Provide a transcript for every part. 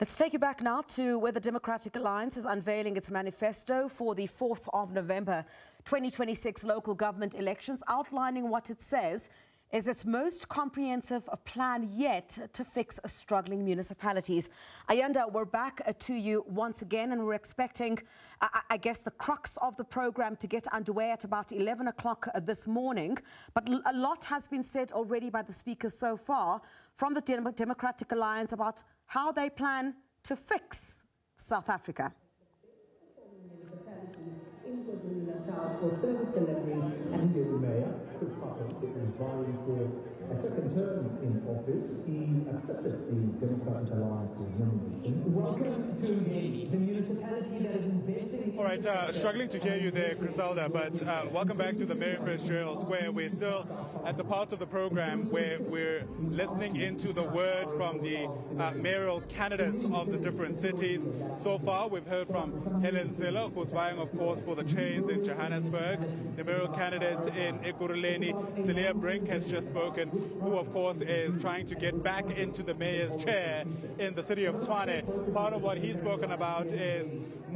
Let's take you back now to where the Democratic Alliance is unveiling its manifesto for the 4th of November 2026 local government elections, outlining what it says is its most comprehensive plan yet to fix struggling municipalities. Ayanda, we're back to you once again, and we're expecting, I guess, the crux of the program to get underway at about 11 o'clock this morning. But a lot has been said already by the speakers so far from the Democratic Alliance about how they plan to fix South Africa. For service delivery and the mayor, Chris is vying for a second term in office. He accepted the Democratic Alliance's nomination. Welcome to the municipality that is investing. All right, struggling to hear you there, Griselda, but welcome back to the Mary Fitzgerald Square. We're still at the part of the program where we're listening into the word from the mayoral candidates of the different cities. So far, we've heard from Helen Ziller, who's vying, of course, for the chains in Johannesburg. The mayoral candidate in Ekurhuleni, Celia Brink, has just spoken, who, of course, is trying to get back into the mayor's chair in the city of Tshwane. Part of what he's spoken about is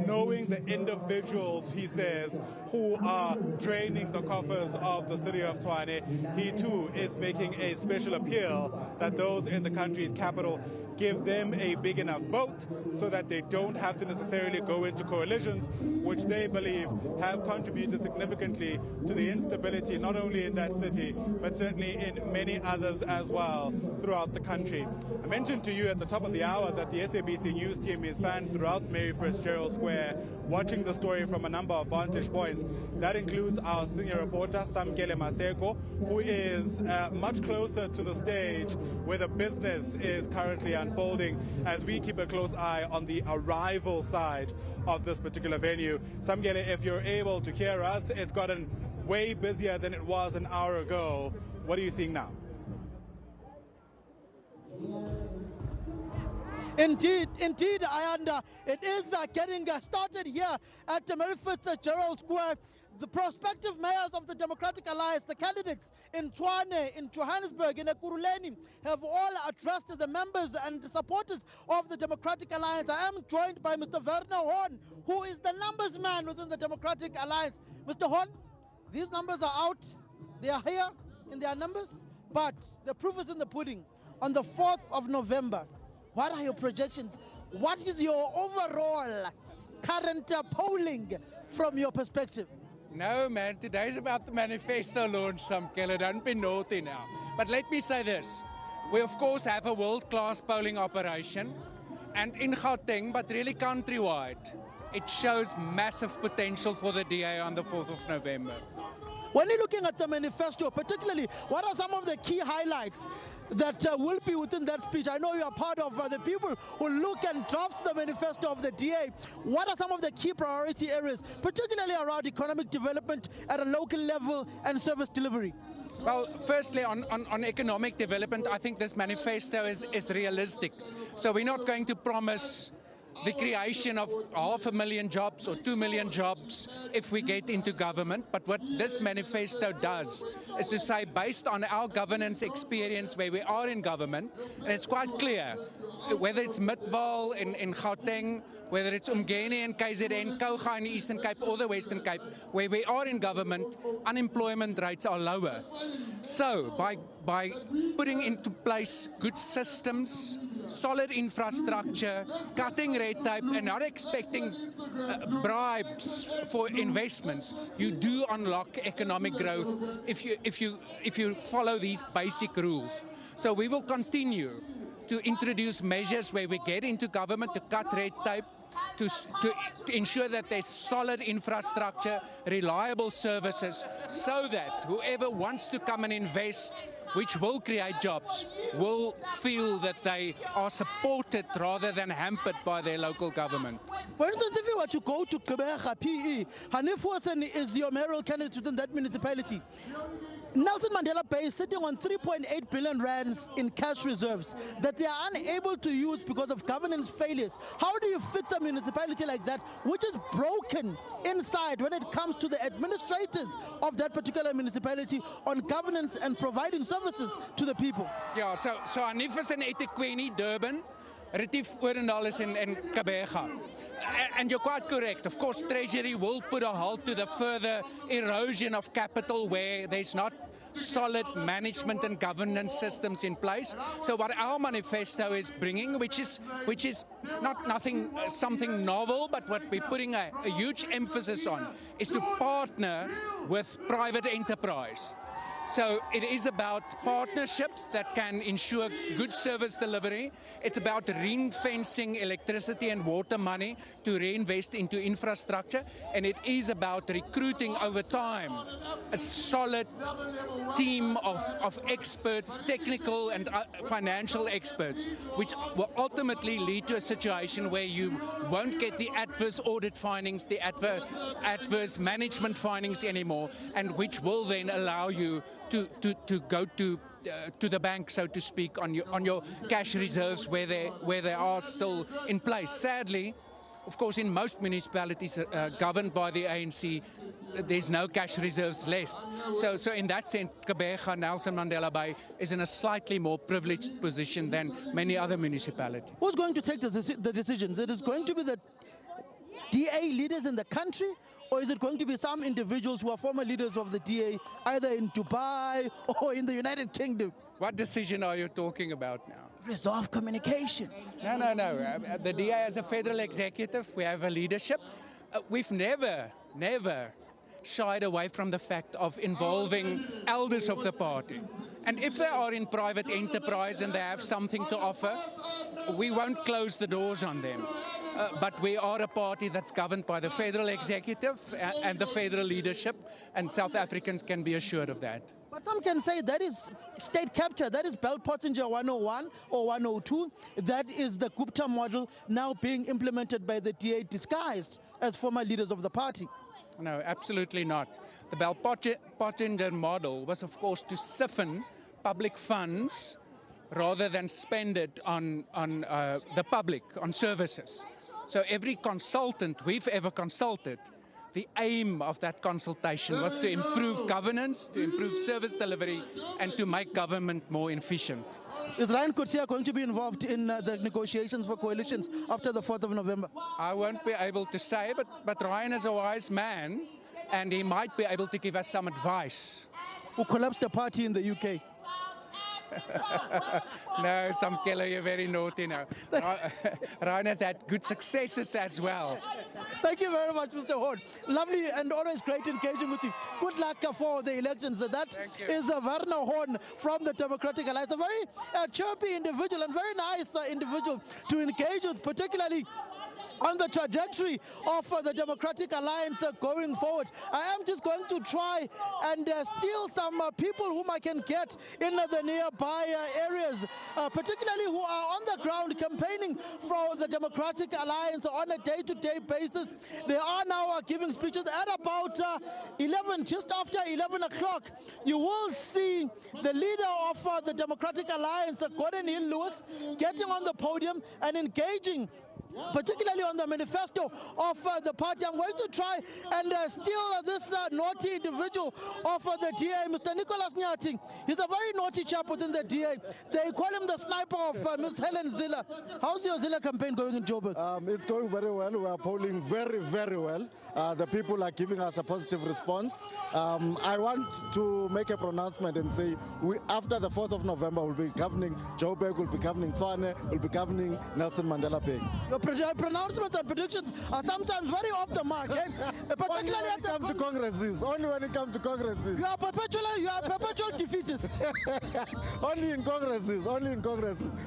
knowing the individuals, he says, who are draining the coffers of the city of Tshwane. He, too, is making a special appeal that those in the country's capital give them a big enough vote so that they don't have to necessarily go into coalitions, which they believe have contributed significantly to the instability not only in that city, but certainly in many others as well throughout the country. I mentioned to you at the top of the hour that the SABC news team is fanned throughout Mary Fitzgerald Square, watching the story from a number of vantage points. That includes our senior reporter, Samkele Maseko, who is much closer to the stage where the business is currently unfolding, as we keep a close eye on the arrival side of this particular venue. Samkele, if you're able to hear us, it's gotten way busier than it was an hour ago. What are you seeing now? Indeed, Ayanda, it is getting started here at the Mary Fitzgerald Square. The prospective mayors of the Democratic Alliance, the candidates in Tshwane, in Johannesburg, in Ekurhuleni, have all addressed the members and the supporters of the Democratic Alliance. I am joined by Mr. Werner Horn, who is the numbers man within the Democratic Alliance. Mr. Horn, these numbers are out. They are here in their numbers, but the proof is in the pudding. On the 4th of November, what are your projections? What is your overall current polling from your perspective? No, man, today's about the manifesto launch, Samkele. Don't be naughty now. But let me say this. We, of course, have a world-class polling operation. And in Gauteng, but really countrywide, it shows massive potential for the DA on the 4th of November. When you're looking at the manifesto, particularly, what are some of the key highlights that will be within that speech? I know you are part of the people who look and drafts the manifesto of the DA. What are some of the key priority areas, particularly around economic development at a local level and service delivery? Well, firstly, on economic development, I think this manifesto is realistic. So we're not going to promise the creation of 500,000 jobs or 2 million jobs if we get into government. But what this manifesto does is to say, based on our governance experience where we are in government, and it's quite clear, whether it's Midvaal in Gauteng, whether it's Umgeni in KZN, Kouga in the Eastern Cape or the Western Cape, where we are in government, unemployment rates are lower. So by putting into place good systems, solid infrastructure, cutting red tape, and not expecting bribes for investments, you do unlock economic growth if you follow these basic rules. So we will continue to introduce measures where we get into government to cut red tape, to ensure that there's solid infrastructure, reliable services, so that whoever wants to come and invest, which will create jobs, will feel that they are supported rather than hampered by their local government. For instance, if you were to go to Gqeberha, PE, Hanif Wilson is your mayoral candidate within that municipality. Nelson Mandela Bay is sitting on 3.8 billion rands in cash reserves that they are unable to use because of governance failures. How do you fix a municipality like that, which is broken inside when it comes to the administrators of that particular municipality on governance and providing services to the people? Yeah, so Anif is in eThekwini, Durban. Retief Odendaal is in Gqeberha. And you're quite correct. Of course, Treasury will put a halt to the further erosion of capital where there's not solid management and governance systems in place. So what our manifesto is bringing, which is not something novel, but what we're putting a huge emphasis on, is to partner with private enterprise. So it is about partnerships that can ensure good service delivery. It's about ring-fencing electricity and water money to reinvest into infrastructure. And it is about recruiting over time a solid team of experts, technical and financial experts, which will ultimately lead to a situation where you won't get the adverse audit findings, the adverse management findings anymore, and which will then allow you to go to the bank, so to speak, on your cash reserves where they are still in place. Sadly, of course, in most municipalities governed by the ANC, there's no cash reserves left. So in that sense, Gqeberha, Nelson Mandela Bay is in a slightly more privileged position than many other municipalities. Who's going to take the decisions? It is going to be the DA leaders in the country, or is it going to be some individuals who are former leaders of the DA, either in Dubai or in the United Kingdom? What decision are you talking about now? Resolve communications. No. The DA has a federal executive. We have a leadership. We've never shied away from the fact of involving elders of the party. And if they are in private enterprise and they have something to offer, we won't close the doors on them. But we are a party that's governed by the federal executive and the federal leadership, and South Africans can be assured of that. But some can say that is state capture, that is Bell Pottinger 101 or 102. That is the Gupta model now being implemented by the DA disguised as former leaders of the party. No, absolutely not. The Bell Pottinger model was, of course, to siphon public funds rather than spend it on the public, on services. So every consultant we've ever consulted, the aim of that consultation was to improve governance, to improve service delivery, and to make government more efficient. Is Ryan Coetzee going to be involved in the negotiations for coalitions after the 4th of November? I won't be able to say, but Ryan is a wise man, and he might be able to give us some advice. Who collapsed the party in the UK? No, Samkele, you're very naughty now. Ryan has had good successes as well. Thank you very much, Mr. Horn. Lovely and always great engaging with you. Good luck for the elections. That is Werner Horn from the Democratic Alliance. A very chirpy individual and very nice individual to engage with, particularly on the trajectory of the Democratic Alliance going forward. I am just going to try and steal some people whom I can get in the nearby areas, particularly who are on the ground campaigning for the Democratic Alliance on a day-to-day basis. They are now giving speeches at about 11, just after 11 o'clock. You will see the leader of the Democratic Alliance, Gordon Hill-Lewis, getting on the podium and engaging particularly on the manifesto of the party. I'm going to try and steal this naughty individual of the DA, Mr. Nicholas Nyati. He's a very naughty chap within the DA. They call him the sniper of Ms. Helen Zille. How's your Zille campaign going in Joburg? It's going very well. We are polling very, very well. The people are giving us a positive response. I want to make a pronouncement and say after the 4th of November, we'll be governing Joburg, we'll be governing Tshwane, we'll be governing Nelson Mandela Bay. Your pronouncements and predictions are sometimes very off the mark, eh? Particularly when it comes to congresses. Only when it comes to congresses. You are perpetual defeatist. Only in congresses.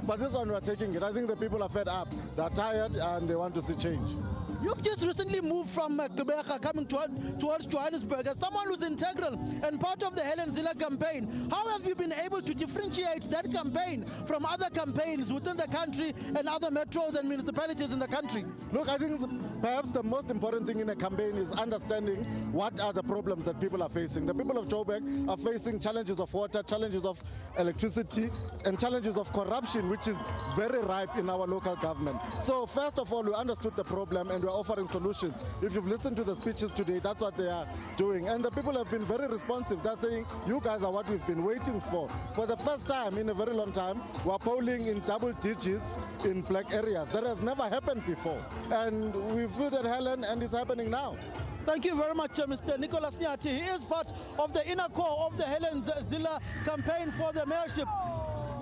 But this one we are taking it. I think the people are fed up. They're tired and they want to see change. You've just recently moved from Gqeberha coming towards Johannesburg as someone who's integral and part of the Helen Zille campaign. How have you been able to differentiate that campaign from other campaigns within the country and other metros and municipalities communities in the country? Look, I think perhaps the most important thing in a campaign is understanding what are the problems that people are facing. The people of Joburg are facing challenges of water, challenges of electricity, and challenges of corruption, which is very ripe in our local government. So first of all, we understood the problem and we're offering solutions. If you've listened to the speeches today, that's what they are doing. And the people have been very responsive. They're saying, you guys are what we've been waiting for. For the first time in a very long time, we're polling in double digits in black areas. That has never happened before. And we feel that, Helen, and it's happening now. Thank you very much, Mr. Nicholas Nyati. He is part of the inner core of the Helen Zille campaign for the mayorship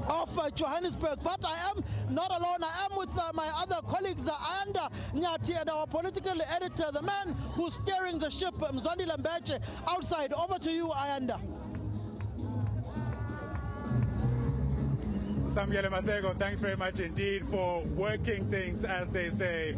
of Johannesburg. But I am not alone. I am with my other colleagues, Ayanda Nyati and our political editor, the man who's steering the ship, Mzondi Lambeche, outside. Over to you, Ayanda. Samkele Maseko, thanks very much indeed for working things, as they say.